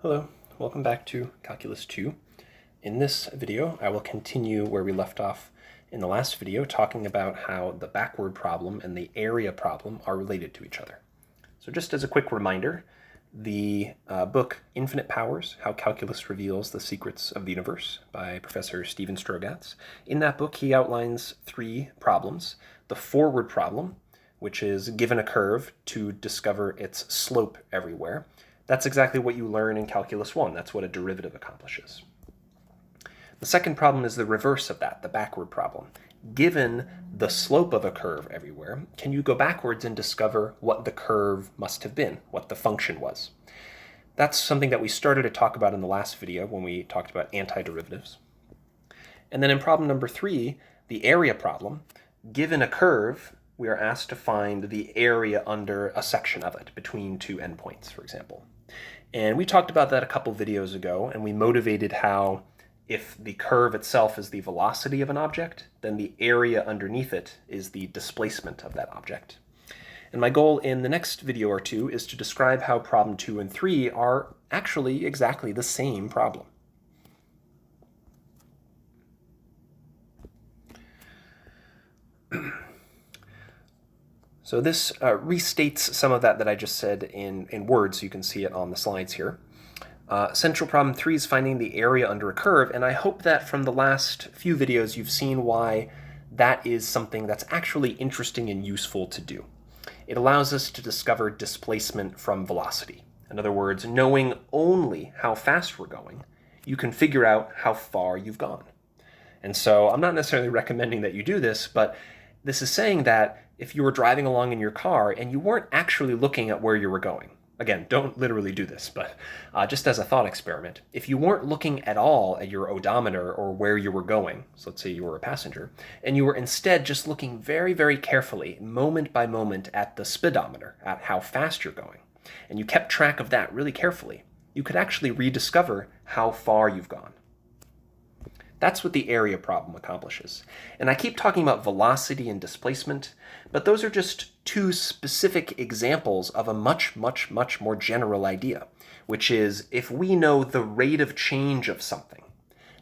Hello, welcome back to Calculus 2. In this video, I will continue where we left off in the last video, talking about how the backward problem and the area problem are related to each other. So just as a quick reminder, the book Infinite Powers, How Calculus Reveals the Secrets of the Universe by Professor Stephen Strogatz. In that book, he outlines three problems. The forward problem, which is given a curve to discover its slope everywhere. That's exactly what you learn in Calculus 1. That's what a derivative accomplishes. The second problem is the reverse of that, the backward problem. Given the slope of a curve everywhere, can you go backwards and discover what the curve must have been, what the function was? That's something that we started to talk about in the last video when we talked about antiderivatives. And then in problem number 3, the area problem, given a curve, we are asked to find the area under a section of it, between two endpoints, for example. And we talked about that a couple videos ago, and we motivated how if the curve itself is the velocity of an object, then the area underneath it is the displacement of that object. And my goal in the next video or two is to describe how problem 2 and 3 are actually exactly the same problem. So this restates some of that I just said in words, so you can see it on the slides here. Central problem 3 is finding the area under a curve, and I hope that from the last few videos you've seen why that is something that's actually interesting and useful to do. It allows us to discover displacement from velocity. In other words, knowing only how fast we're going, you can figure out how far you've gone. And so I'm not necessarily recommending that you do this, but this is saying that if you were driving along in your car and you weren't actually looking at where you were going, again, don't literally do this, but just as a thought experiment, if you weren't looking at all at your odometer or where you were going, so let's say you were a passenger, and you were instead just looking very, very carefully, moment by moment, at the speedometer, at how fast you're going, and you kept track of that really carefully, you could actually rediscover how far you've gone. That's what the area problem accomplishes. And I keep talking about velocity and displacement, but those are just two specific examples of a much, much, much more general idea, which is if we know the rate of change of something,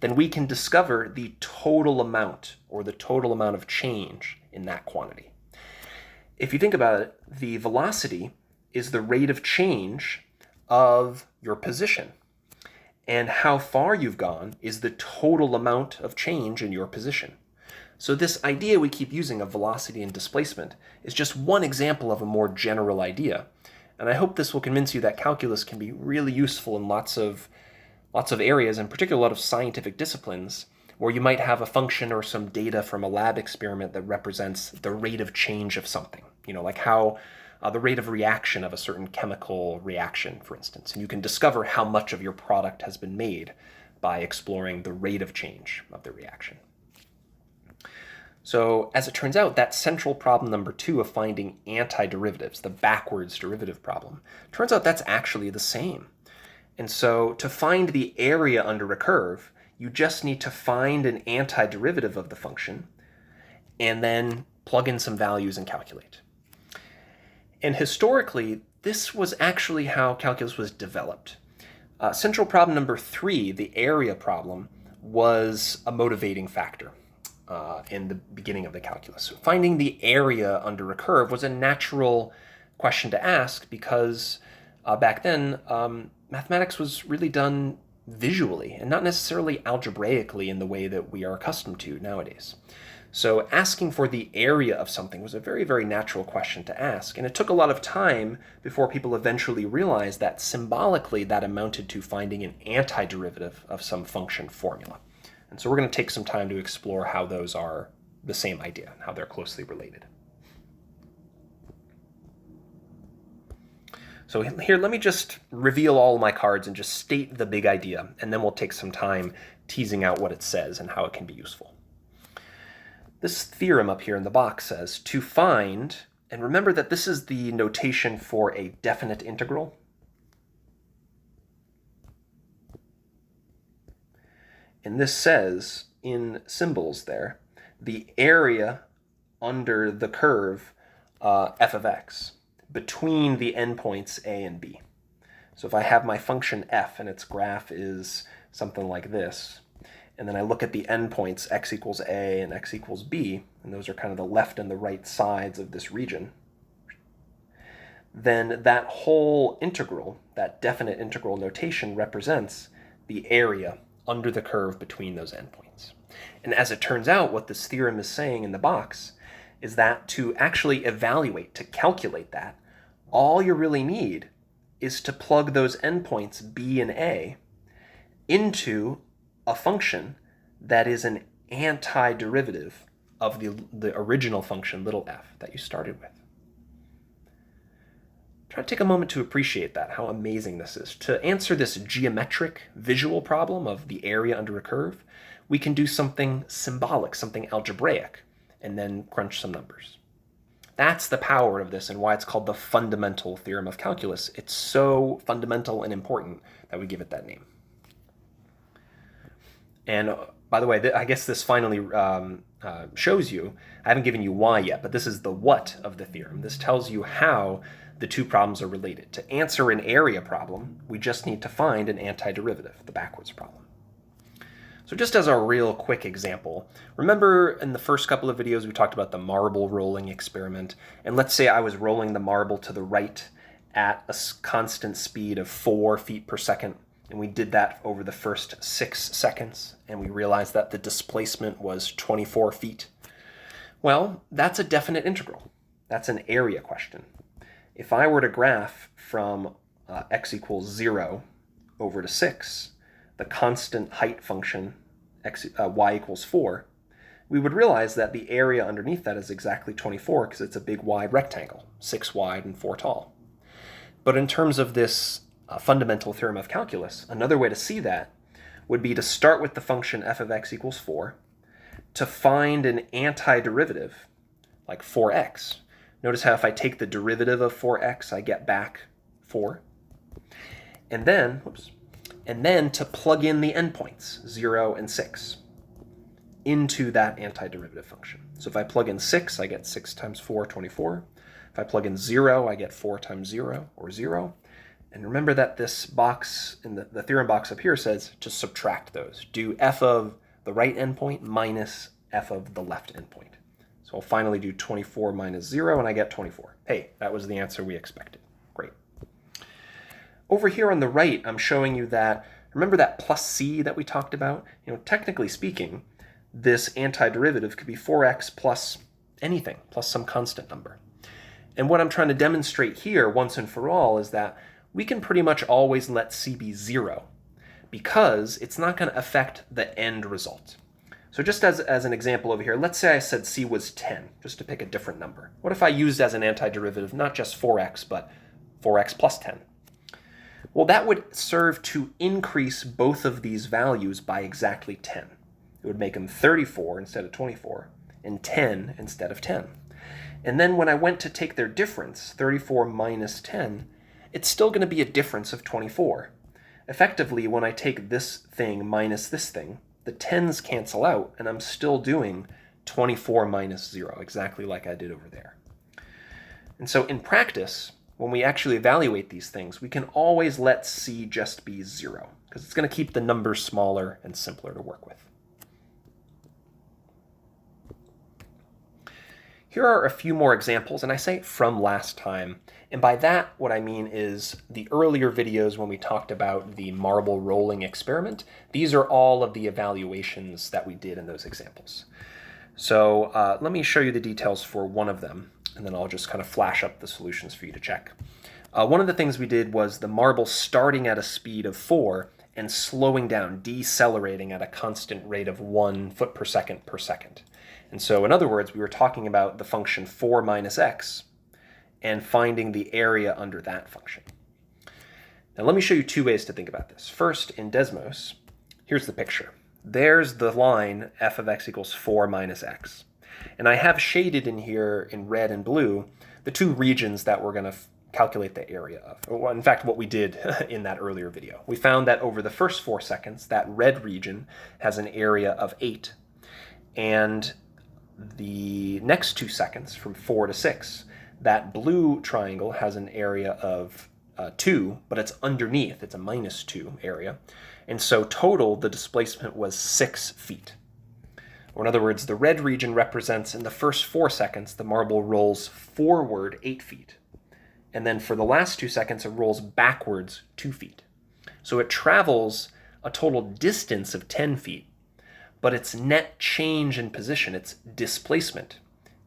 then we can discover the total amount or the total amount of change in that quantity. If you think about it, the velocity is the rate of change of your position. And how far you've gone is the total amount of change in your position. So this idea we keep using of velocity and displacement is just one example of a more general idea. And I hope this will convince you that calculus can be really useful in lots of areas, in particular a lot of scientific disciplines, where you might have a function or some data from a lab experiment that represents the rate of change of something. You know, like how the rate of reaction of a certain chemical reaction, for instance. And you can discover how much of your product has been made by exploring the rate of change of the reaction. So as it turns out, that central problem number 2 of finding antiderivatives, the backwards derivative problem, turns out that's actually the same. And so to find the area under a curve, you just need to find an antiderivative of the function and then plug in some values and calculate. And historically, this was actually how calculus was developed. Central problem number 3, the area problem, was a motivating factor in the beginning of the calculus. So finding the area under a curve was a natural question to ask because back then, mathematics was really done visually and not necessarily algebraically in the way that we are accustomed to nowadays. So asking for the area of something was a very, very natural question to ask. And it took a lot of time before people eventually realized that symbolically that amounted to finding an antiderivative of some function formula. And so we're going to take some time to explore how those are the same idea, how they're closely related. So here, let me just reveal all my cards and just state the big idea, and then we'll take some time teasing out what it says and how it can be useful. This theorem up here in the box says to find, and remember that this is the notation for a definite integral. And this says, in symbols there, the area under the curve f of x between the endpoints a and b. So if I have my function f and its graph is something like this, and then I look at the endpoints x equals a and x equals b, and those are kind of the left and the right sides of this region, then that whole integral, that definite integral notation, represents the area under the curve between those endpoints. And as it turns out, what this theorem is saying in the box is that to actually evaluate, to calculate that, all you really need is to plug those endpoints b and a into a function that is an antiderivative of the original function, little f, that you started with. Try to take a moment to appreciate that, how amazing this is. To answer this geometric visual problem of the area under a curve, we can do something symbolic, something algebraic, and then crunch some numbers. That's the power of this and why it's called the fundamental theorem of calculus. It's so fundamental and important that we give it that name. And by the way, I guess this finally shows you, I haven't given you why yet, but this is the what of the theorem. This tells you how the two problems are related. To answer an area problem, we just need to find an antiderivative, the backwards problem. So just as a real quick example, remember in the first couple of videos we talked about the marble rolling experiment, and let's say I was rolling the marble to the right at a constant speed of 4 feet per second, and we did that over the first 6 seconds, and we realized that the displacement was 24 feet. Well, that's a definite integral. That's an area question. If I were to graph from x equals 0 over to 6, the constant height function y equals 4, we would realize that the area underneath that is exactly 24 because it's a big wide rectangle, 6 wide and 4 tall. But in terms of this fundamental theorem of calculus, another way to see that would be to start with the function f of x equals 4, to find an antiderivative, like 4x. Notice how if I take the derivative of 4x, I get back 4. And then to plug in the endpoints, 0 and 6, into that antiderivative function. So if I plug in 6, I get 6 times 4, 24. If I plug in 0, I get 4 times 0, or 0. And remember that this box, in the theorem box up here, says to subtract those. Do f of the right endpoint minus f of the left endpoint. So I'll finally do 24 minus 0, and I get 24. Hey, that was the answer we expected. Great. Over here on the right, I'm showing you that, remember that plus c that we talked about? Technically speaking, this antiderivative could be 4x plus anything, plus some constant number. And what I'm trying to demonstrate here, once and for all, is that we can pretty much always let c be 0, because it's not going to affect the end result. So just as an example over here, let's say I said c was 10, just to pick a different number. What if I used as an antiderivative not just 4x, but 4x plus 10? Well, that would serve to increase both of these values by exactly 10. It would make them 34 instead of 24, and 10 instead of 10. And then when I went to take their difference, 34 minus 10, it's still going to be a difference of 24. Effectively, when I take this thing minus this thing, the 10s cancel out, and I'm still doing 24 minus 0, exactly like I did over there. And so in practice, when we actually evaluate these things, we can always let c just be 0, because it's going to keep the numbers smaller and simpler to work with. Here are a few more examples, and I say from last time. And by that, what I mean is the earlier videos when we talked about the marble rolling experiment. These are all of the evaluations that we did in those examples. So let me show you the details for one of them, and then I'll just kind of flash up the solutions for you to check. One of the things we did was the marble starting at a speed of 4 and slowing down, decelerating at a constant rate of 1 foot per second per second. And so in other words, we were talking about the function 4 minus x and finding the area under that function. Now let me show you two ways to think about this. First, in Desmos, here's the picture. There's the line f of x equals 4 minus x. And I have shaded in here in red and blue the two regions that we're going to calculate the area of. Well, in fact, what we did in that earlier video. We found that over the first 4 seconds, that red region has an area of 8. And the next 2 seconds, from 4 to 6, that blue triangle has an area of 2, but it's underneath. It's a -2 area. And so total, the displacement was 6 feet. Or in other words, the red region represents in the first 4 seconds, the marble rolls forward 8 feet. And then for the last 2 seconds, it rolls backwards 2 feet. So it travels a total distance of 10 feet, but its net change in position, its displacement,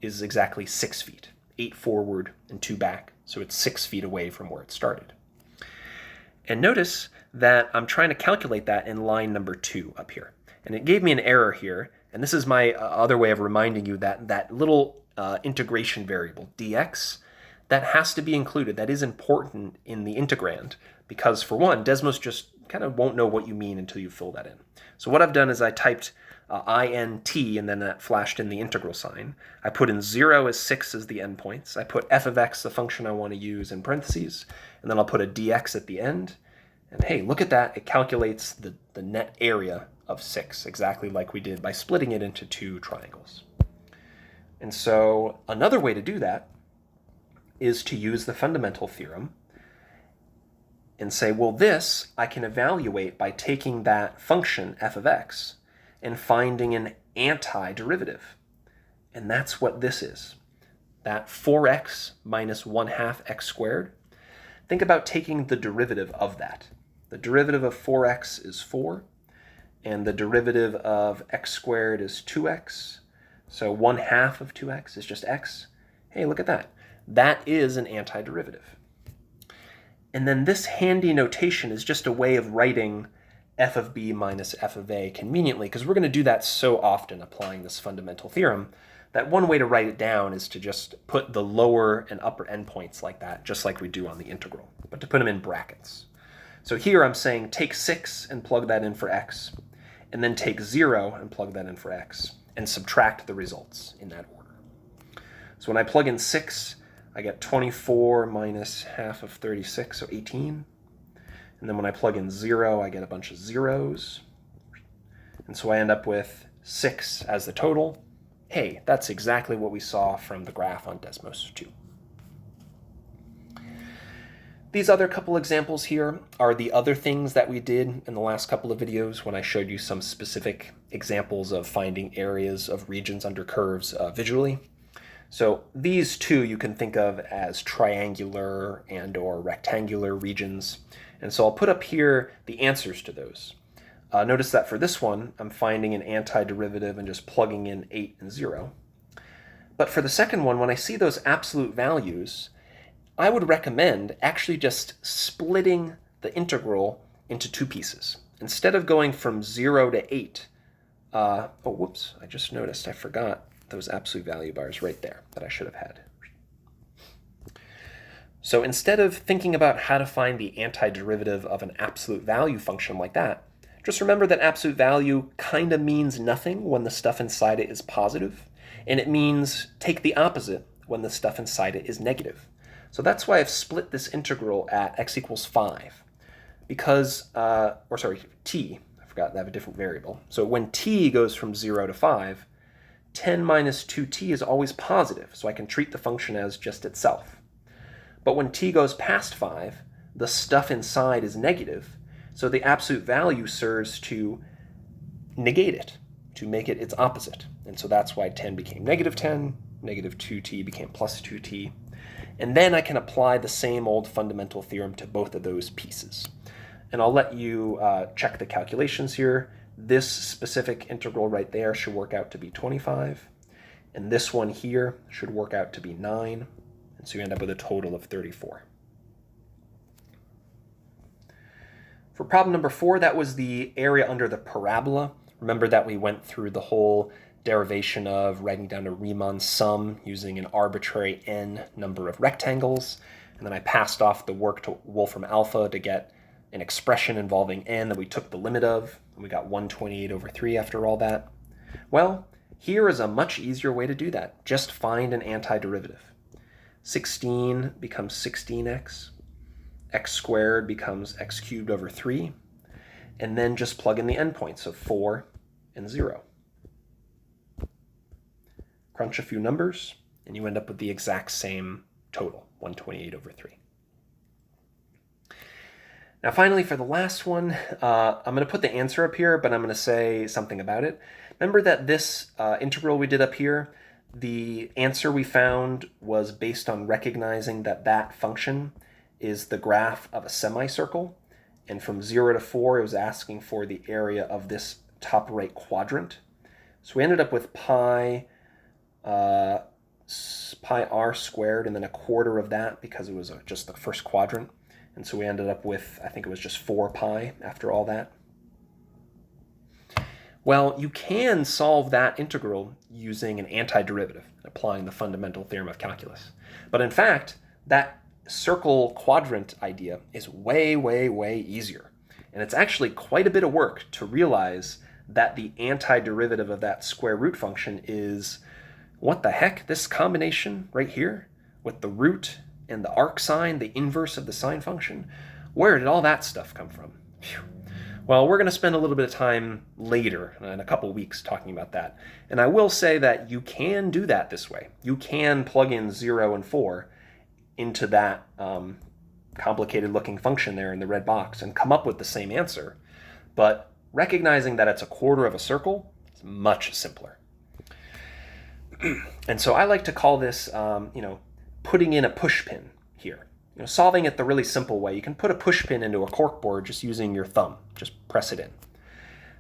is exactly 6 feet, 8 forward and 2 back. So it's 6 feet away from where it started. And notice that I'm trying to calculate that in line number 2 up here. And it gave me an error here. And this is my other way of reminding you that that little integration variable, dx, that has to be included. That is important in the integrand because, for one, Desmos just kind of won't know what you mean until you fill that in. So what I've done is I typed int, and then that flashed in the integral sign. I put in 0 as 6 as the endpoints. I put f of x, the function I want to use, in parentheses, and then I'll put a dx at the end. And hey, look at that. It calculates the net area of 6, exactly like we did by splitting it into 2 triangles. And so another way to do that is to use the fundamental theorem and say, well, this I can evaluate by taking that function f of x and finding an antiderivative. And that's what this is. That 4x minus 1/2 x squared. Think about taking the derivative of that. The derivative of 4x is 4, and the derivative of x squared is 2x. So 1/2 of 2x is just x. Hey, look at that. That is an antiderivative. And then this handy notation is just a way of writing f of b minus f of a conveniently, because we're going to do that so often applying this fundamental theorem that one way to write it down is to just put the lower and upper endpoints like that, just like we do on the integral, but to put them in brackets. So here I'm saying take 6 and plug that in for x, and then take 0 and plug that in for x, and subtract the results in that order. So when I plug in 6, I get 24 minus half of 36, so 18. And then when I plug in 0, I get a bunch of zeros. And so I end up with 6 as the total. Hey, that's exactly what we saw from the graph on Desmos 2. These other couple examples here are the other things that we did in the last couple of videos when I showed you some specific examples of finding areas of regions under curves visually. So these two you can think of as triangular and or rectangular regions. And so I'll put up here the answers to those. Notice that for this one, I'm finding an antiderivative and just plugging in 8 and 0. But for the second one, when I see those absolute values, I would recommend actually just splitting the integral into 2 pieces. Instead of going from 0 to 8, oh, whoops, I just noticed I forgot those absolute value bars right there that I should have had. So instead of thinking about how to find the antiderivative of an absolute value function like that, just remember that absolute value kind of means nothing when the stuff inside it is positive, and it means take the opposite when the stuff inside it is negative. So that's why I've split this integral at x equals 5, because, t, I forgot to have a different variable. So when t goes from 0 to 5, 10 minus 2t is always positive, so I can treat the function as just itself. But when t goes past 5, the stuff inside is negative, so the absolute value serves to negate it, to make it its opposite. And so that's why 10 became negative 10, negative 2t became plus 2t. And then I can apply the same old fundamental theorem to both of those pieces. And I'll let you check the calculations here. This specific integral right there should work out to be 25. And this one here should work out to be 9. And so you end up with a total of 34. For problem number 4, that was the area under the parabola. Remember that we went through the whole derivation of writing down a Riemann sum using an arbitrary n number of rectangles. And then I passed off the work to Wolfram alpha to get an expression involving n that we took the limit of, and we got 128 over 3 after all that. Well, here is a much easier way to do that. Just find an antiderivative. 16 becomes 16x, x squared becomes x cubed over 3, and then just plug in the endpoints of 4 and 0. Crunch a few numbers, and you end up with the exact same total, 128 over 3. Now finally, for the last one, I'm going to put the answer up here, but I'm going to say something about it. Remember that this integral we did up here, the answer we found was based on recognizing that that function is the graph of a semicircle. And from 0 to 4, it was asking for the area of this top right quadrant. So we ended up with pi r squared and then a quarter of that because it was just the first quadrant. And so we ended up with, I think it was just 4 pi after all that. Well, you can solve that integral using an antiderivative, applying the fundamental theorem of calculus. But in fact, that circle quadrant idea is way, way, way easier. And it's actually quite a bit of work to realize that the antiderivative of that square root function is, what the heck, this combination right here with the root and the arc sine, the inverse of the sine function. Where did all that stuff come from? Phew. Well, we're going to spend a little bit of time later in a couple weeks talking about that. And I will say that you can do that this way. You can plug in 0 and 4 into that complicated looking function there in the red box and come up with the same answer. But recognizing that it's a quarter of a circle is much simpler. And so I like to call this, putting in a pushpin here. Solving it the really simple way. You can put a pushpin into a corkboard just using your thumb. Just press it in.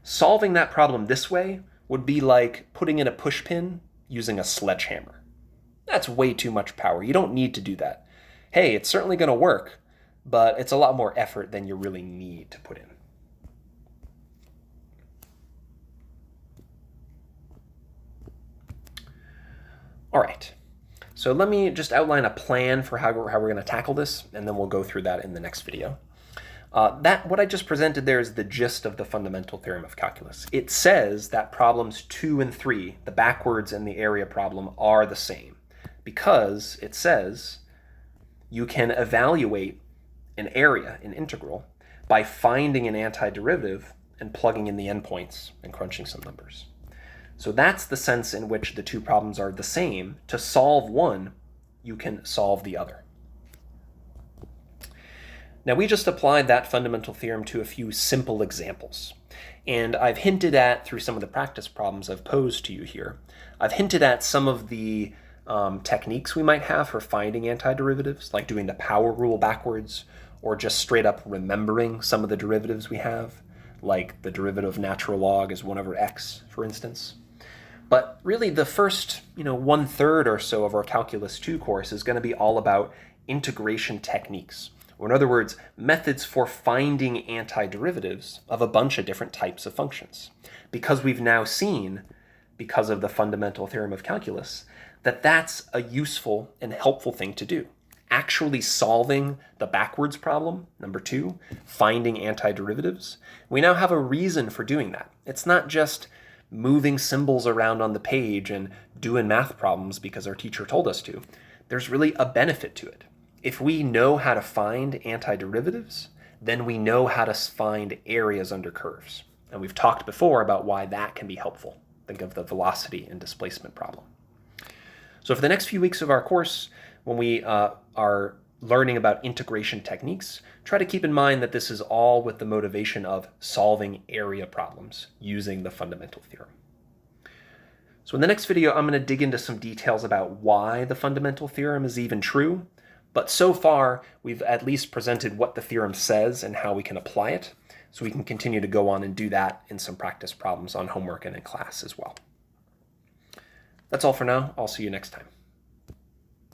Solving that problem this way would be like putting in a pushpin using a sledgehammer. That's way too much power. You don't need to do that. Hey, it's certainly going to work, but it's a lot more effort than you really need to put in. All right. So let me just outline a plan for how we're going to tackle this, and then we'll go through that in the next video. What I just presented there is the gist of the fundamental theorem of calculus. It says that problems 2 and 3, the backwards and the area problem, are the same because it says you can evaluate an area, an integral, by finding an antiderivative and plugging in the endpoints and crunching some numbers. So that's the sense in which the two problems are the same. To solve one, you can solve the other. Now we just applied that fundamental theorem to a few simple examples. And I've hinted at, through some of the practice problems I've posed to you here, I've hinted at some of the techniques we might have for finding antiderivatives, like doing the power rule backwards, or just straight up remembering some of the derivatives we have, like the derivative of natural log is 1 over x, for instance. But really the first, 1/3 or so of our Calculus 2 course is going to be all about integration techniques, or in other words, methods for finding antiderivatives of a bunch of different types of functions. Because we've now seen, because of the fundamental theorem of calculus, that that's a useful and helpful thing to do. Actually solving the backwards problem, number 2, finding antiderivatives, we now have a reason for doing that. It's not just moving symbols around on the page and doing math problems because our teacher told us to. There's really a benefit to it. If we know how to find antiderivatives, then we know how to find areas under curves. And we've talked before about why that can be helpful. Think of the velocity and displacement problem. So for the next few weeks of our course, when we are learning about integration techniques, try to keep in mind that this is all with the motivation of solving area problems using the fundamental theorem. So in the next video, I'm going to dig into some details about why the fundamental theorem is even true. But so far, we've at least presented what the theorem says and how we can apply it. So we can continue to go on and do that in some practice problems on homework and in class as well. That's all for now. I'll see you next time.